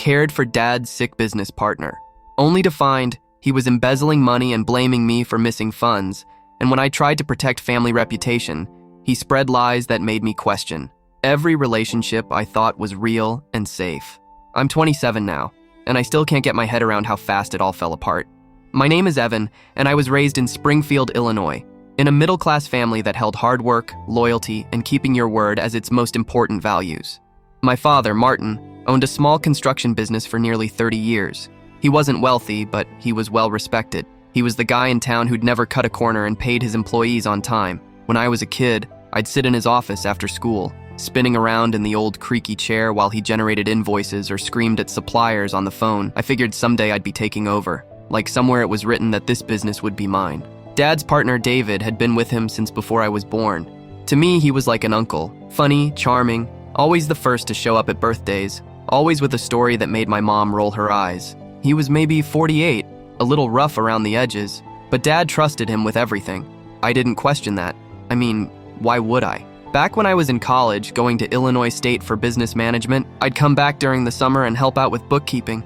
cared for Dad's sick business partner, only to find he was embezzling money and blaming me for missing funds, and when I tried to protect family reputation, he spread lies that made me question every relationship I thought was real and safe. I'm 27 now, and I still can't get my head around how fast it all fell apart. My name is Evan, and I was raised in Springfield, Illinois, in a middle-class family that held hard work, loyalty, and keeping your word as its most important values. My father, Martin, owned a small construction business for nearly 30 years. He wasn't wealthy, but he was well-respected. He was the guy in town who'd never cut a corner and paid his employees on time. When I was a kid, I'd sit in his office after school, spinning around in the old creaky chair while he generated invoices or screamed at suppliers on the phone. I figured someday I'd be taking over. Like somewhere it was written that this business would be mine. Dad's partner, David, had been with him since before I was born. To me, he was like an uncle. Funny, charming, always the first to show up at birthdays, always with a story that made my mom roll her eyes. He was maybe 48, a little rough around the edges, but Dad trusted him with everything. I didn't question that. I mean, why would I? Back when I was in college, going to Illinois State for business management, I'd come back during the summer and help out with bookkeeping.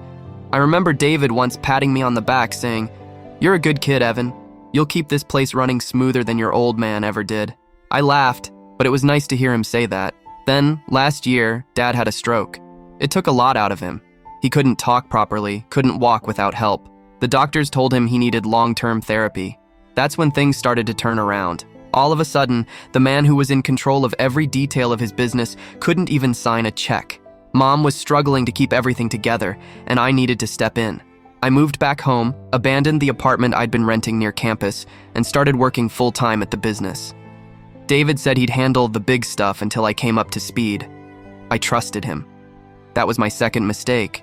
I remember David once patting me on the back saying, "You're a good kid, Evan. You'll keep this place running smoother than your old man ever did." I laughed, but it was nice to hear him say that. Then, last year, Dad had a stroke. It took a lot out of him. He couldn't talk properly, couldn't walk without help. The doctors told him he needed long-term therapy. That's when things started to turn around. All of a sudden, the man who was in control of every detail of his business couldn't even sign a check. Mom was struggling to keep everything together, and I needed to step in. I moved back home, abandoned the apartment I'd been renting near campus, and started working full-time at the business. David said he'd handle the big stuff until I came up to speed. I trusted him. That was my second mistake.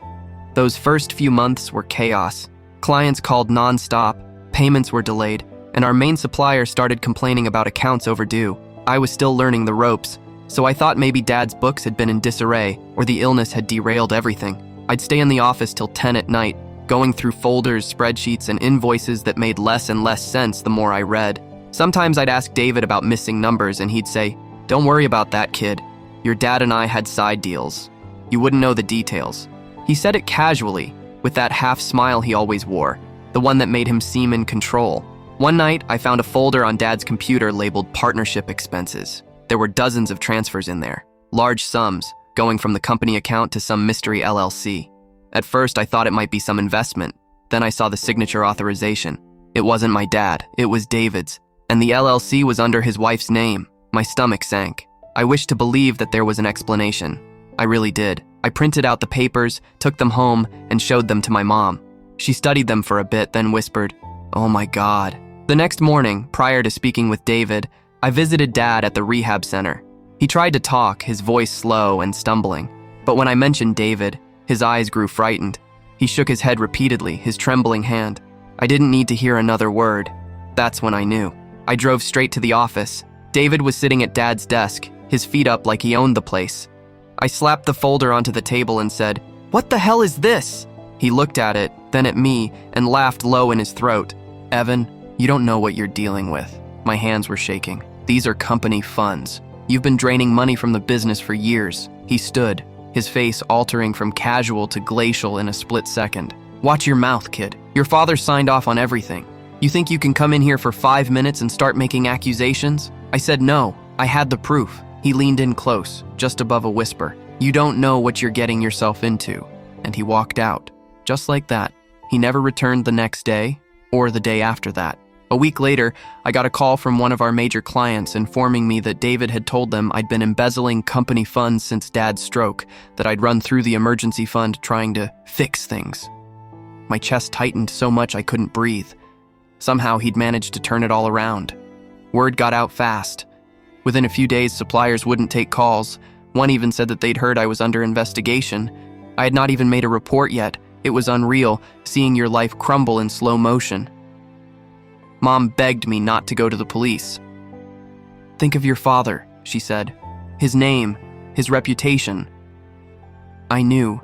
Those first few months were chaos. Clients called non-stop, payments were delayed, and our main supplier started complaining about accounts overdue. I was still learning the ropes, so I thought maybe Dad's books had been in disarray or the illness had derailed everything. I'd stay in the office till 10 at night, going through folders, spreadsheets, and invoices that made less and less sense the more I read. Sometimes I'd ask David about missing numbers and he'd say, "Don't worry about that, kid. Your dad and I had side deals. You wouldn't know the details." He said it casually, with that half smile he always wore, the one that made him seem in control. One night, I found a folder on Dad's computer labeled partnership expenses. There were dozens of transfers in there, large sums, going from the company account to some mystery LLC. At first, I thought it might be some investment. Then I saw the signature authorization. It wasn't my dad, it was David's, and the LLC was under his wife's name. My stomach sank. I wished to believe that there was an explanation. I really did. I printed out the papers, took them home, and showed them to my mom. She studied them for a bit, then whispered, "Oh my God." The next morning, prior to speaking with David, I visited Dad at the rehab center. He tried to talk, his voice slow and stumbling. But when I mentioned David, his eyes grew frightened. He shook his head repeatedly, his trembling hand. I didn't need to hear another word. That's when I knew. I drove straight to the office. David was sitting at Dad's desk, his feet up like he owned the place. I slapped the folder onto the table and said, "What the hell is this?" He looked at it, then at me, and laughed low in his throat. "Evan, you don't know what you're dealing with." My hands were shaking. "These are company funds. You've been draining money from the business for years." He stood, his face altering from casual to glacial in a split second. "Watch your mouth, kid. Your father signed off on everything. You think you can come in here for 5 minutes and start making accusations?" I said no. I had the proof. He leaned in close, just above a whisper. "You don't know what you're getting yourself into." And he walked out. Just like that. He never returned the next day, or the day after that. A week later, I got a call from one of our major clients informing me that David had told them I'd been embezzling company funds since Dad's stroke, that I'd run through the emergency fund trying to fix things. My chest tightened so much I couldn't breathe. Somehow he'd managed to turn it all around. Word got out fast. Within a few days, suppliers wouldn't take calls. One even said that they'd heard I was under investigation. I had not even made a report yet. It was unreal, seeing your life crumble in slow motion. Mom begged me not to go to the police. "Think of your father," she said. "His name, his reputation." I knew,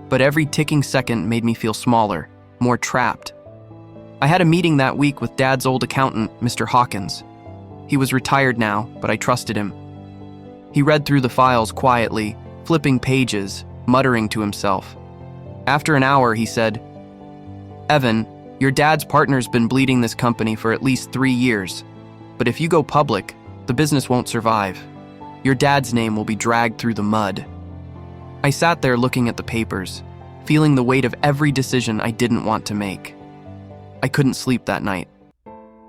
but every ticking second made me feel smaller, more trapped. I had a meeting that week with Dad's old accountant, Mr. Hawkins. He was retired now, but I trusted him. He read through the files quietly, flipping pages, muttering to himself. After an hour, he said, "Evan, your dad's partner's been bleeding this company for at least 3 years. But if you go public, the business won't survive. Your dad's name will be dragged through the mud." I sat there looking at the papers, feeling the weight of every decision I didn't want to make. I couldn't sleep that night.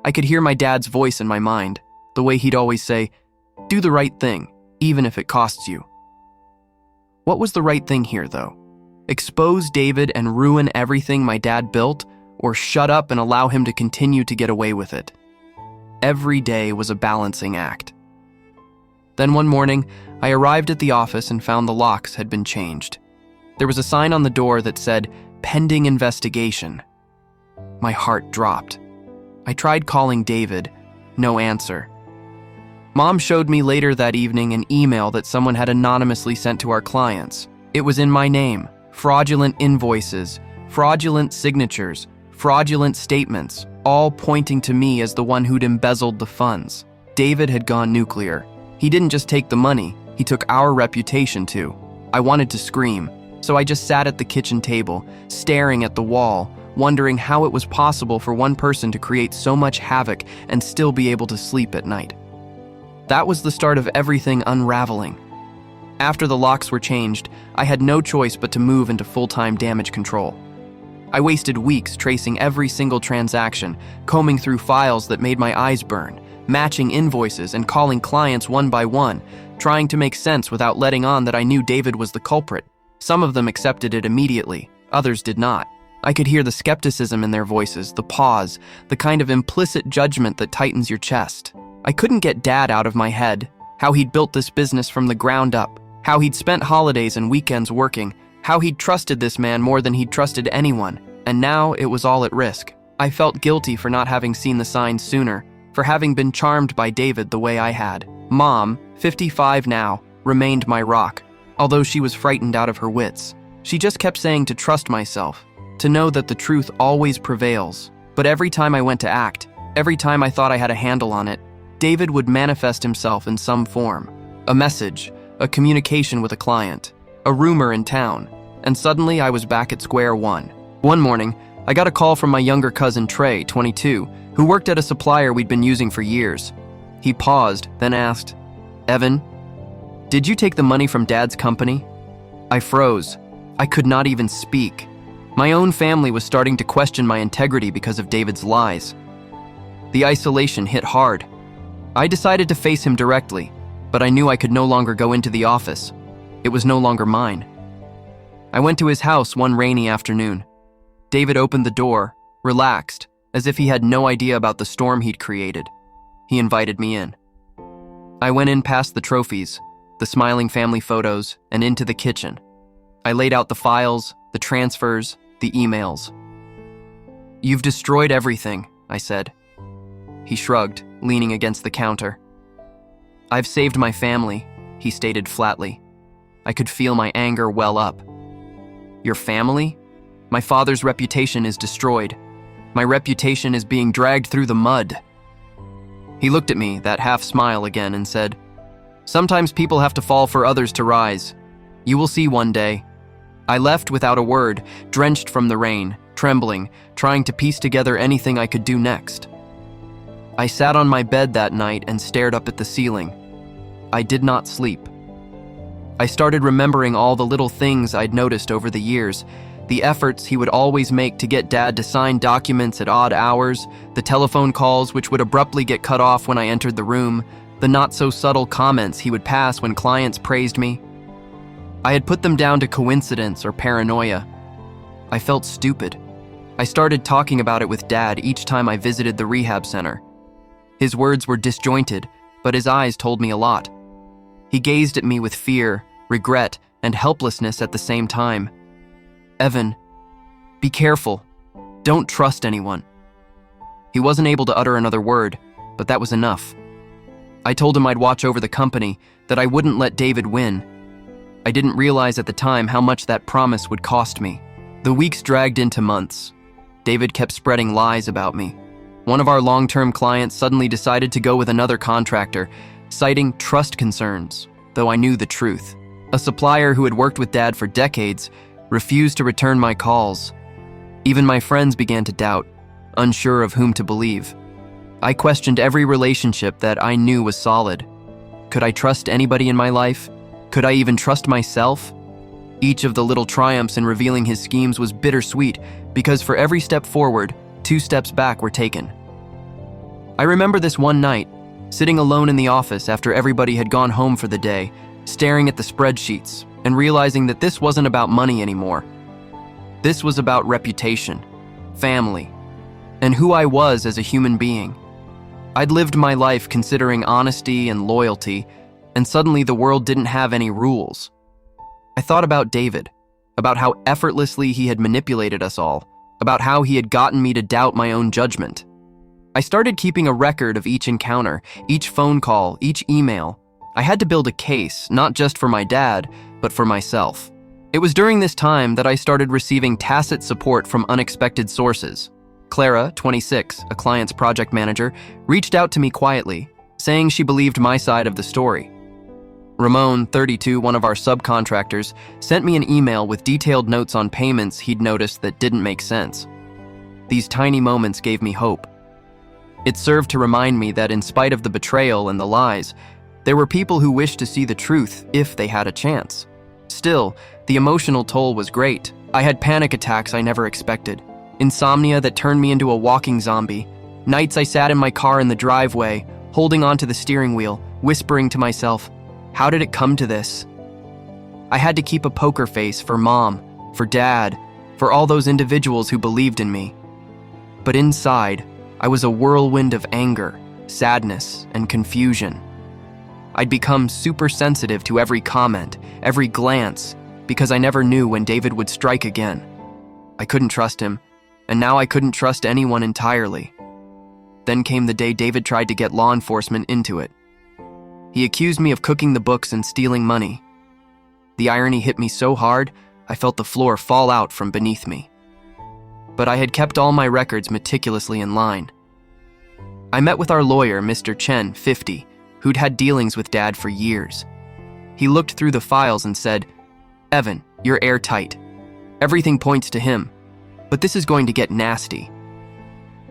I could hear my dad's voice in my mind, the way he'd always say, "Do the right thing, even if it costs you." What was the right thing here, though? Expose David and ruin everything my dad built, or shut up and allow him to continue to get away with it? Every day was a balancing act. Then one morning, I arrived at the office and found the locks had been changed. There was a sign on the door that said, "Pending investigation." My heart dropped. I tried calling David, no answer. Mom showed me later that evening an email that someone had anonymously sent to our clients. It was in my name: fraudulent invoices, fraudulent signatures, fraudulent statements, all pointing to me as the one who'd embezzled the funds. David had gone nuclear. He didn't just take the money, he took our reputation too. I wanted to scream, so I just sat at the kitchen table, staring at the wall, wondering how it was possible for one person to create so much havoc and still be able to sleep at night. That was the start of everything unraveling. After the locks were changed, I had no choice but to move into full-time damage control. I wasted weeks tracing every single transaction, combing through files that made my eyes burn, matching invoices and calling clients one by one, trying to make sense without letting on that I knew David was the culprit. Some of them accepted it immediately, others did not. I could hear the skepticism in their voices, the pause, the kind of implicit judgment that tightens your chest. I couldn't get Dad out of my head, how he'd built this business from the ground up, how he'd spent holidays and weekends working, how he'd trusted this man more than he'd trusted anyone, and now it was all at risk. I felt guilty for not having seen the signs sooner, for having been charmed by David the way I had. Mom, 55 now, remained my rock, although she was frightened out of her wits. She just kept saying to trust myself, to know that the truth always prevails. But every time I went to act, every time I thought I had a handle on it, David would manifest himself in some form. A message, a communication with a client, a rumor in town, and suddenly I was back at square one. One morning, I got a call from my younger cousin Trey, 22, who worked at a supplier we'd been using for years. He paused, then asked, "Evan, did you take the money from Dad's company?" I froze. I could not even speak. My own family was starting to question my integrity because of David's lies. The isolation hit hard. I decided to face him directly, but I knew I could no longer go into the office. It was no longer mine. I went to his house one rainy afternoon. David opened the door, relaxed, as if he had no idea about the storm he'd created. He invited me in. I went in past the trophies, the smiling family photos, and into the kitchen. I laid out the files, the transfers, the emails. "You've destroyed everything," I said. He shrugged, leaning against the counter. "I've saved my family," he stated flatly. I could feel my anger well up. "Your family? My father's reputation is destroyed. My reputation is being dragged through the mud." He looked at me, that half smile again, and said, "Sometimes people have to fall for others to rise. You will see one day." I left without a word, drenched from the rain, trembling, trying to piece together anything I could do next. I sat on my bed that night and stared up at the ceiling. I did not sleep. I started remembering all the little things I'd noticed over the years, the efforts he would always make to get Dad to sign documents at odd hours, the telephone calls which would abruptly get cut off when I entered the room, the not-so-subtle comments he would pass when clients praised me. I had put them down to coincidence or paranoia. I felt stupid. I started talking about it with Dad each time I visited the rehab center. His words were disjointed, but his eyes told me a lot. He gazed at me with fear, regret, and helplessness at the same time. "Evan, be careful. Don't trust anyone." He wasn't able to utter another word, but that was enough. I told him I'd watch over the company, that I wouldn't let David win. I didn't realize at the time how much that promise would cost me. The weeks dragged into months. David kept spreading lies about me. One of our long-term clients suddenly decided to go with another contractor, citing trust concerns, though I knew the truth. A supplier who had worked with Dad for decades refused to return my calls. Even my friends began to doubt, unsure of whom to believe. I questioned every relationship that I knew was solid. Could I trust anybody in my life? Could I even trust myself? Each of the little triumphs in revealing his schemes was bittersweet because for every step forward, 2 steps back were taken. I remember this one night, sitting alone in the office after everybody had gone home for the day, staring at the spreadsheets and realizing that this wasn't about money anymore. This was about reputation, family, and who I was as a human being. I'd lived my life considering honesty and loyalty, and suddenly the world didn't have any rules. I thought about David, about how effortlessly he had manipulated us all, about how he had gotten me to doubt my own judgment. I started keeping a record of each encounter, each phone call, each email. I had to build a case, not just for my dad, but for myself. It was during this time that I started receiving tacit support from unexpected sources. Clara, 26, a client's project manager, reached out to me quietly, saying she believed my side of the story. Ramon, 32, one of our subcontractors, sent me an email with detailed notes on payments he'd noticed that didn't make sense. These tiny moments gave me hope. It served to remind me that in spite of the betrayal and the lies, there were people who wished to see the truth if they had a chance. Still, the emotional toll was great. I had panic attacks I never expected, insomnia that turned me into a walking zombie, nights I sat in my car in the driveway, holding onto the steering wheel, whispering to myself, how did it come to this? I had to keep a poker face for Mom, for Dad, for all those individuals who believed in me. But inside, I was a whirlwind of anger, sadness, and confusion. I'd become super sensitive to every comment, every glance, because I never knew when David would strike again. I couldn't trust him, and now I couldn't trust anyone entirely. Then came the day David tried to get law enforcement into it. He accused me of cooking the books and stealing money. The irony hit me so hard, I felt the floor fall out from beneath me. But I had kept all my records meticulously in line. I met with our lawyer, Mr. Chen, 50, who'd had dealings with Dad for years. He looked through the files and said, Evan, you're airtight. Everything points to him, but this is going to get nasty.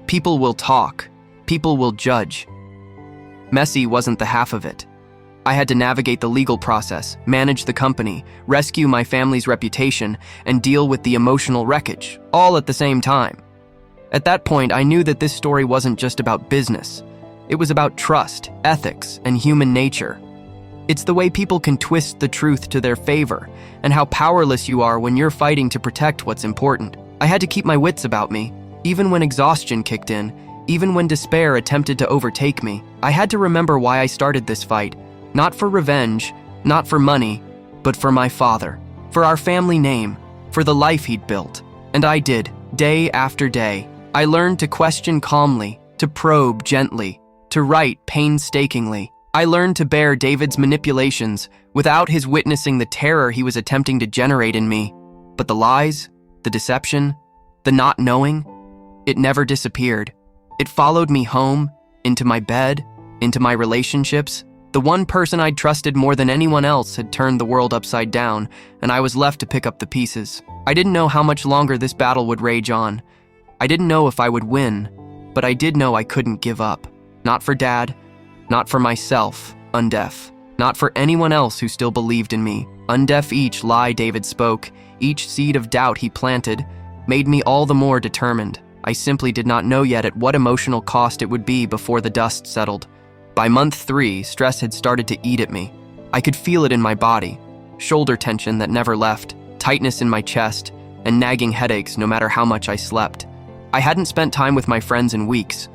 People will talk. People will judge. Messy wasn't the half of it. I had to navigate the legal process, manage the company, rescue my family's reputation, and deal with the emotional wreckage, all at the same time. At that point, I knew that this story wasn't just about business. It was about trust, ethics, and human nature. It's the way people can twist the truth to their favor, and how powerless you are when you're fighting to protect what's important. I had to keep my wits about me, even when exhaustion kicked in, even when despair attempted to overtake me. I had to remember why I started this fight. Not for revenge, not for money, but for my father, for our family name, for the life he'd built. And I did, day after day. I learned to question calmly, to probe gently, to write painstakingly. I learned to bear David's manipulations without his witnessing the terror he was attempting to generate in me. But the lies, the deception, the not knowing, it never disappeared. It followed me home, into my bed, into my relationships. The one person I'd trusted more than anyone else had turned the world upside down, and I was left to pick up the pieces. I didn't know how much longer this battle would rage on. I didn't know if I would win, but I did know I couldn't give up. Not for Dad, not for myself, undeaf. Not for anyone else who still believed in me. Undeaf each lie David spoke, each seed of doubt he planted, made me all the more determined. I simply did not know yet at what emotional cost it would be before the dust settled. By month 3, stress had started to eat at me. I could feel it in my body, shoulder tension that never left, tightness in my chest, and nagging headaches no matter how much I slept. I hadn't spent time with my friends in weeks.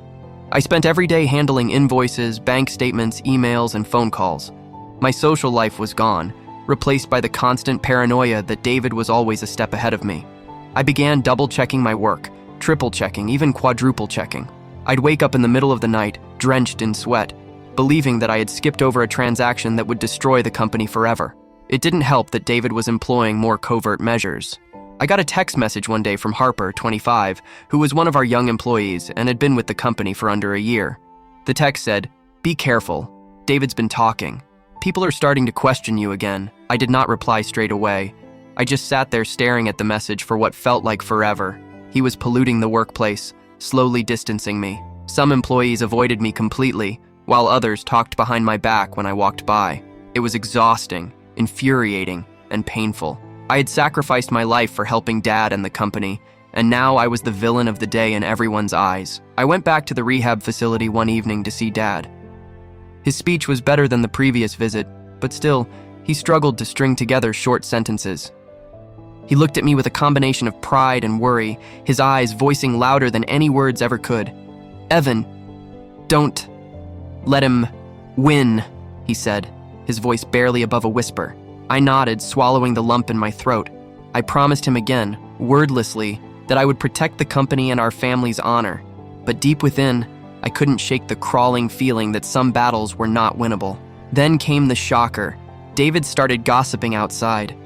I spent every day handling invoices, bank statements, emails, and phone calls. My social life was gone, replaced by the constant paranoia that David was always a step ahead of me. I began double-checking my work, triple-checking, even quadruple-checking. I'd wake up in the middle of the night, drenched in sweat, believing that I had skipped over a transaction that would destroy the company forever. It didn't help that David was employing more covert measures. I got a text message one day from Harper, 25, who was one of our young employees and had been with the company for under a year. The text said, "Be careful. David's been talking. People are starting to question you again." I did not reply straight away. I just sat there staring at the message for what felt like forever. He was polluting the workplace, slowly distancing me. Some employees avoided me completely, while others talked behind my back when I walked by. It was exhausting, infuriating, and painful. I had sacrificed my life for helping Dad and the company, and now I was the villain of the day in everyone's eyes. I went back to the rehab facility one evening to see Dad. His speech was better than the previous visit, but still, he struggled to string together short sentences. He looked at me with a combination of pride and worry, his eyes voicing louder than any words ever could. "Evan, don't let him win," he said, his voice barely above a whisper. I nodded, swallowing the lump in my throat. I promised him again, wordlessly, that I would protect the company and our family's honor. But deep within, I couldn't shake the crawling feeling that some battles were not winnable. Then came the shocker. David started gossiping outside.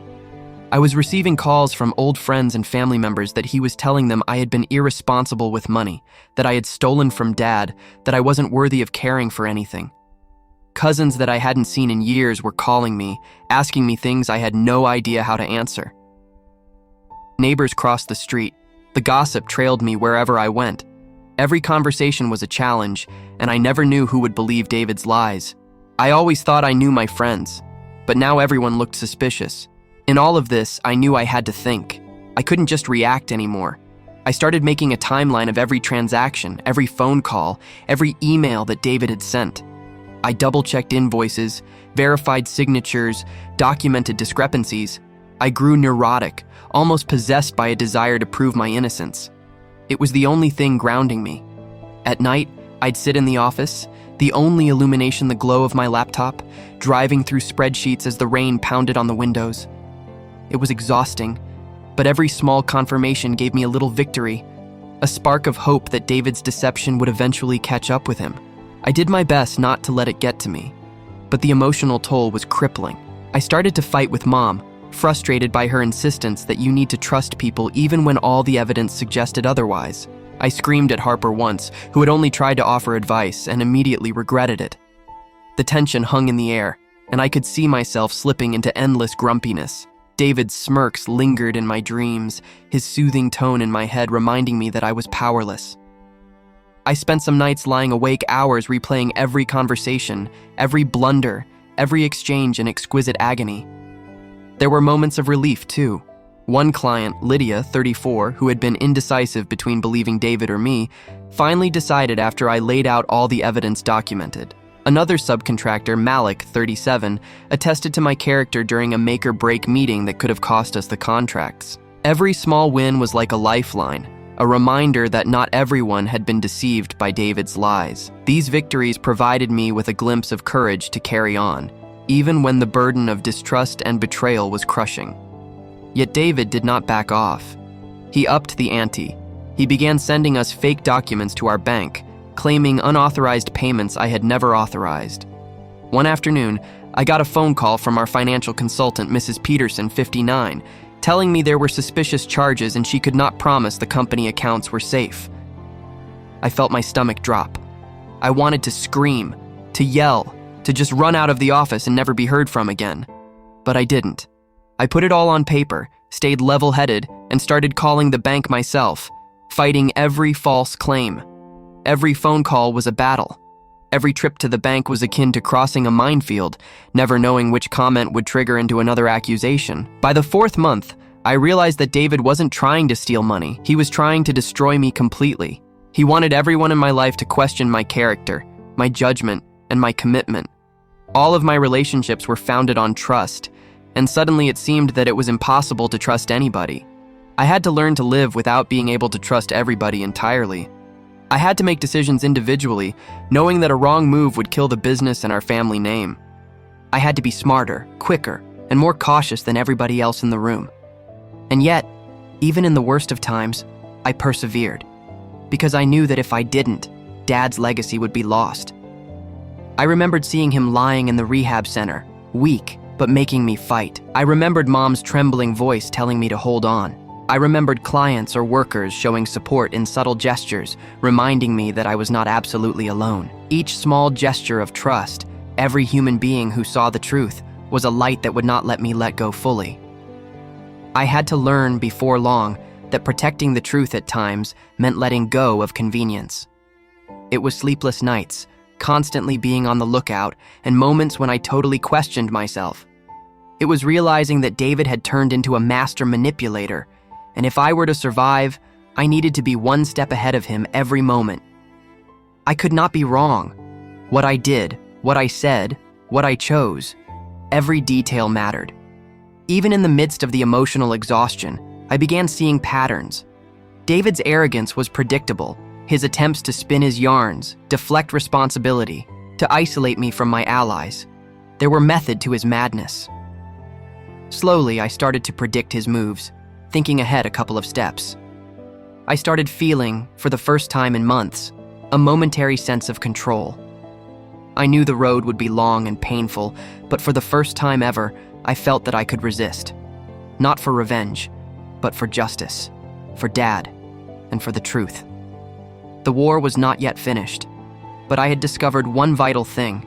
I was receiving calls from old friends and family members that he was telling them I had been irresponsible with money, that I had stolen from Dad, that I wasn't worthy of caring for anything. Cousins that I hadn't seen in years were calling me, asking me things I had no idea how to answer. Neighbors crossed the street. The gossip trailed me wherever I went. Every conversation was a challenge, and I never knew who would believe David's lies. I always thought I knew my friends, but now everyone looked suspicious. In all of this, I knew I had to think. I couldn't just react anymore. I started making a timeline of every transaction, every phone call, every email that David had sent. I double-checked invoices, verified signatures, documented discrepancies. I grew neurotic, almost possessed by a desire to prove my innocence. It was the only thing grounding me. At night, I'd sit in the office, the only illumination the glow of my laptop, driving through spreadsheets as the rain pounded on the windows. It was exhausting, but every small confirmation gave me a little victory, a spark of hope that David's deception would eventually catch up with him. I did my best not to let it get to me, but the emotional toll was crippling. I started to fight with Mom, frustrated by her insistence that you need to trust people even when all the evidence suggested otherwise. I screamed at Harper once, who had only tried to offer advice, and immediately regretted it. The tension hung in the air, and I could see myself slipping into endless grumpiness. David's smirks lingered in my dreams, his soothing tone in my head reminding me that I was powerless. I spent some nights lying awake hours replaying every conversation, every blunder, every exchange in exquisite agony. There were moments of relief, too. One client, Lydia, 34, who had been indecisive between believing David or me, finally decided after I laid out all the evidence documented. Another subcontractor, Malik, 37, attested to my character during a make-or-break meeting that could have cost us the contracts. Every small win was like a lifeline, a reminder that not everyone had been deceived by David's lies. These victories provided me with a glimpse of courage to carry on, even when the burden of distrust and betrayal was crushing. Yet David did not back off. He upped the ante. He began sending us fake documents to our bank, claiming unauthorized payments I had never authorized. One afternoon, I got a phone call from our financial consultant, Mrs. Peterson, 59, telling me there were suspicious charges and she could not promise the company accounts were safe. I felt my stomach drop. I wanted to scream, to yell, to just run out of the office and never be heard from again. But I didn't. I put it all on paper, stayed level-headed, and started calling the bank myself, fighting every false claim. Every phone call was a battle. Every trip to the bank was akin to crossing a minefield, never knowing which comment would trigger into another accusation. By the 4th month, I realized that David wasn't trying to steal money. He was trying to destroy me completely. He wanted everyone in my life to question my character, my judgment, and my commitment. All of my relationships were founded on trust, and suddenly it seemed that it was impossible to trust anybody. I had to learn to live without being able to trust everybody entirely. I had to make decisions individually, knowing that a wrong move would kill the business and our family name. I had to be smarter, quicker, and more cautious than everybody else in the room. And yet, even in the worst of times, I persevered, because I knew that if I didn't, Dad's legacy would be lost. I remembered seeing him lying in the rehab center, weak, but making me fight. I remembered Mom's trembling voice telling me to hold on. I remembered clients or workers showing support in subtle gestures, reminding me that I was not absolutely alone. Each small gesture of trust, every human being who saw the truth, was a light that would not let me let go fully. I had to learn before long that protecting the truth at times meant letting go of convenience. It was sleepless nights, constantly being on the lookout, and moments when I totally questioned myself. It was realizing that David had turned into a master manipulator, and if I were to survive, I needed to be one step ahead of him every moment. I could not be wrong. What I did, what I said, what I chose, every detail mattered. Even in the midst of the emotional exhaustion, I began seeing patterns. David's arrogance was predictable, his attempts to spin his yarns, deflect responsibility, to isolate me from my allies. There were method to his madness. Slowly, I started to predict his moves, thinking ahead a couple of steps. I started feeling, for the first time in months, a momentary sense of control. I knew the road would be long and painful, but for the first time ever, I felt that I could resist. Not for revenge, but for justice, for Dad, and for the truth. The war was not yet finished, but I had discovered one vital thing.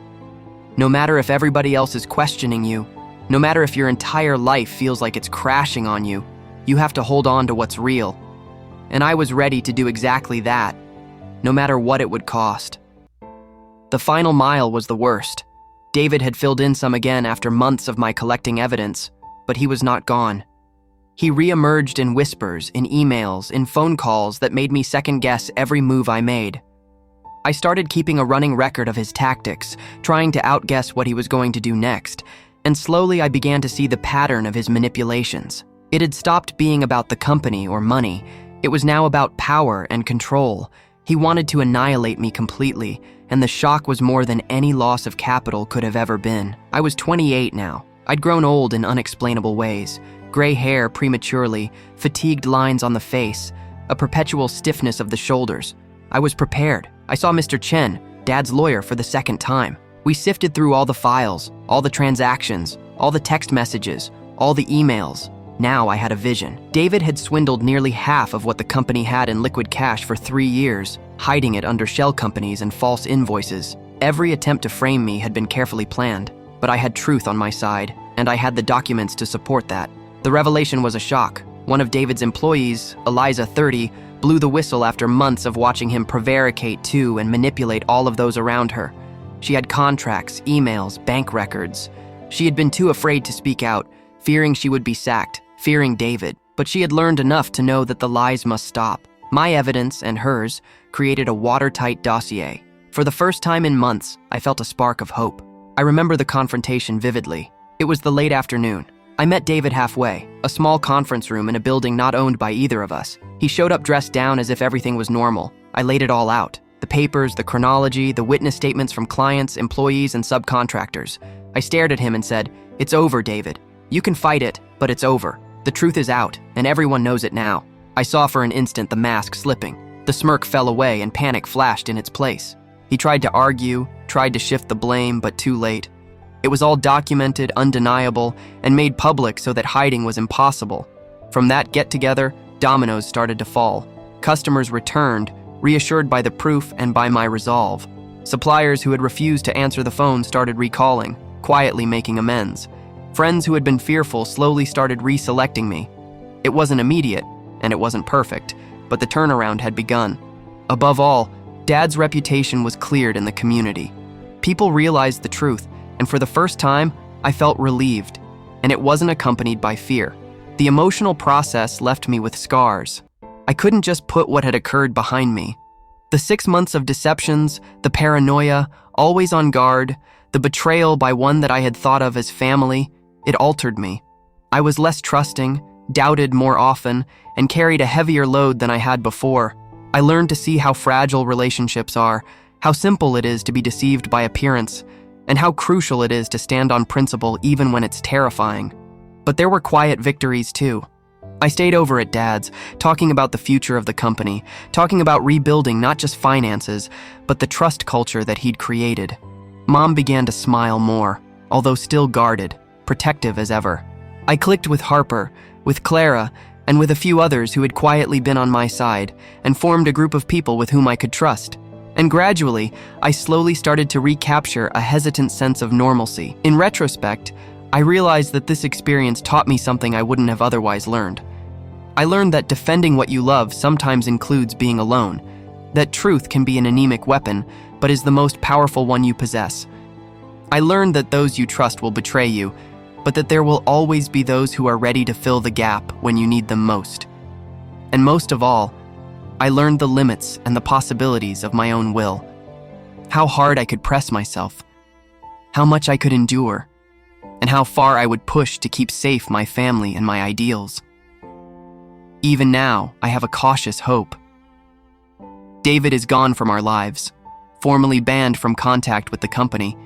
No matter if everybody else is questioning you, no matter if your entire life feels like it's crashing on you, you have to hold on to what's real. And I was ready to do exactly that, no matter what it would cost. The final mile was the worst. David had filled in some again after months of my collecting evidence, but he was not gone. He re-emerged in whispers, in emails, in phone calls that made me second-guess every move I made. I started keeping a running record of his tactics, trying to outguess what he was going to do next, and slowly I began to see the pattern of his manipulations. It had stopped being about the company or money. It was now about power and control. He wanted to annihilate me completely, and the shock was more than any loss of capital could have ever been. I was 28 now. I'd grown old in unexplainable ways. Gray hair prematurely, fatigued lines on the face, a perpetual stiffness of the shoulders. I was prepared. I saw Mr. Chen, Dad's lawyer, for the second time. We sifted through all the files, all the transactions, all the text messages, all the emails. Now I had a vision. David had swindled nearly half of what the company had in liquid cash for 3 years, hiding it under shell companies and false invoices. Every attempt to frame me had been carefully planned, but I had truth on my side, and I had the documents to support that. The revelation was a shock. One of David's employees, Eliza, 30, blew the whistle after months of watching him prevaricate to and manipulate all of those around her. She had contracts, emails, bank records. She had been too afraid to speak out, fearing she would be sacked, fearing David, but she had learned enough to know that the lies must stop. My evidence and hers created a watertight dossier. For the first time in months, I felt a spark of hope. I remember the confrontation vividly. It was the late afternoon. I met David halfway, a small conference room in a building not owned by either of us. He showed up dressed down as if everything was normal. I laid it all out. The papers, the chronology, the witness statements from clients, employees, and subcontractors. I stared at him and said, "It's over, David. You can fight it, but it's over. The truth is out, and everyone knows it now." I saw for an instant the mask slipping. The smirk fell away and panic flashed in its place. He tried to argue, tried to shift the blame, but too late. It was all documented, undeniable, and made public so that hiding was impossible. From that get-together, dominoes started to fall. Customers returned, reassured by the proof and by my resolve. Suppliers who had refused to answer the phone started recalling, quietly making amends. Friends who had been fearful slowly started reselecting me. It wasn't immediate, and it wasn't perfect, but the turnaround had begun. Above all, Dad's reputation was cleared in the community. People realized the truth, and for the first time, I felt relieved, and it wasn't accompanied by fear. The emotional process left me with scars. I couldn't just put what had occurred behind me. The 6 months of deceptions, the paranoia, always on guard, the betrayal by one that I had thought of as family, it altered me. I was less trusting, doubted more often, and carried a heavier load than I had before. I learned to see how fragile relationships are, how simple it is to be deceived by appearance, and how crucial it is to stand on principle even when it's terrifying. But there were quiet victories too. I stayed over at Dad's, talking about the future of the company, talking about rebuilding not just finances, but the trust culture that he'd created. Mom began to smile more, although still guarded, protective as ever. I clicked with Harper, with Clara, and with a few others who had quietly been on my side, and formed a group of people with whom I could trust. And gradually, I slowly started to recapture a hesitant sense of normalcy. In retrospect, I realized that this experience taught me something I wouldn't have otherwise learned. I learned that defending what you love sometimes includes being alone, that truth can be an anemic weapon, but is the most powerful one you possess. I learned that those you trust will betray you, but that there will always be those who are ready to fill the gap when you need them most. And most of all, I learned the limits and the possibilities of my own will, how hard I could press myself, how much I could endure, and how far I would push to keep safe my family and my ideals. Even now, I have a cautious hope. David is gone from our lives, formally banned from contact with the company.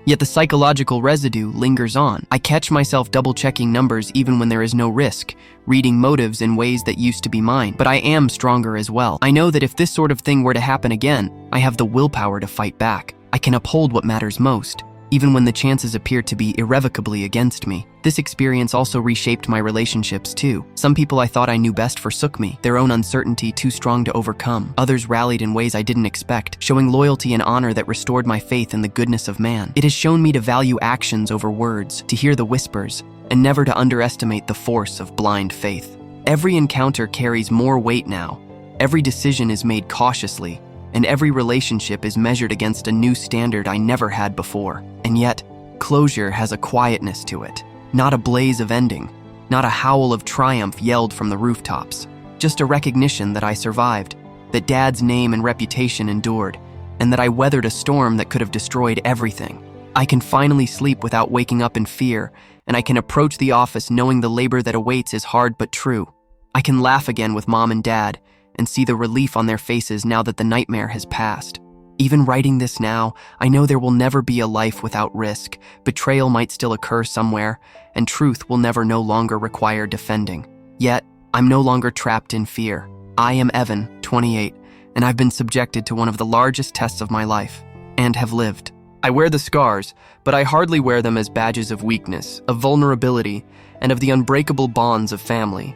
Yet the psychological residue lingers on. I catch myself double-checking numbers even when there is no risk, reading motives in ways that used to be mine. But I am stronger as well. I know that if this sort of thing were to happen again, I have the willpower to fight back. I can uphold what matters most, even when the chances appear to be irrevocably against me. This experience also reshaped my relationships too. Some people I thought I knew best forsook me, their own uncertainty too strong to overcome. Others rallied in ways I didn't expect, showing loyalty and honor that restored my faith in the goodness of man. It has shown me to value actions over words, to hear the whispers, and never to underestimate the force of blind faith. Every encounter carries more weight now. Every decision is made cautiously, and every relationship is measured against a new standard I never had before. And yet, closure has a quietness to it. Not a blaze of ending, not a howl of triumph yelled from the rooftops. Just a recognition that I survived, that Dad's name and reputation endured, and that I weathered a storm that could have destroyed everything. I can finally sleep without waking up in fear, and I can approach the office knowing the labor that awaits is hard but true. I can laugh again with Mom and Dad, and see the relief on their faces now that the nightmare has passed. Even writing this now, I know there will never be a life without risk. Betrayal might still occur somewhere, and truth will never no longer require defending. Yet, I'm no longer trapped in fear. I am Evan, 28, and I've been subjected to one of the largest tests of my life, and have lived. I wear the scars, but I hardly wear them as badges of weakness, of vulnerability, and of the unbreakable bonds of family.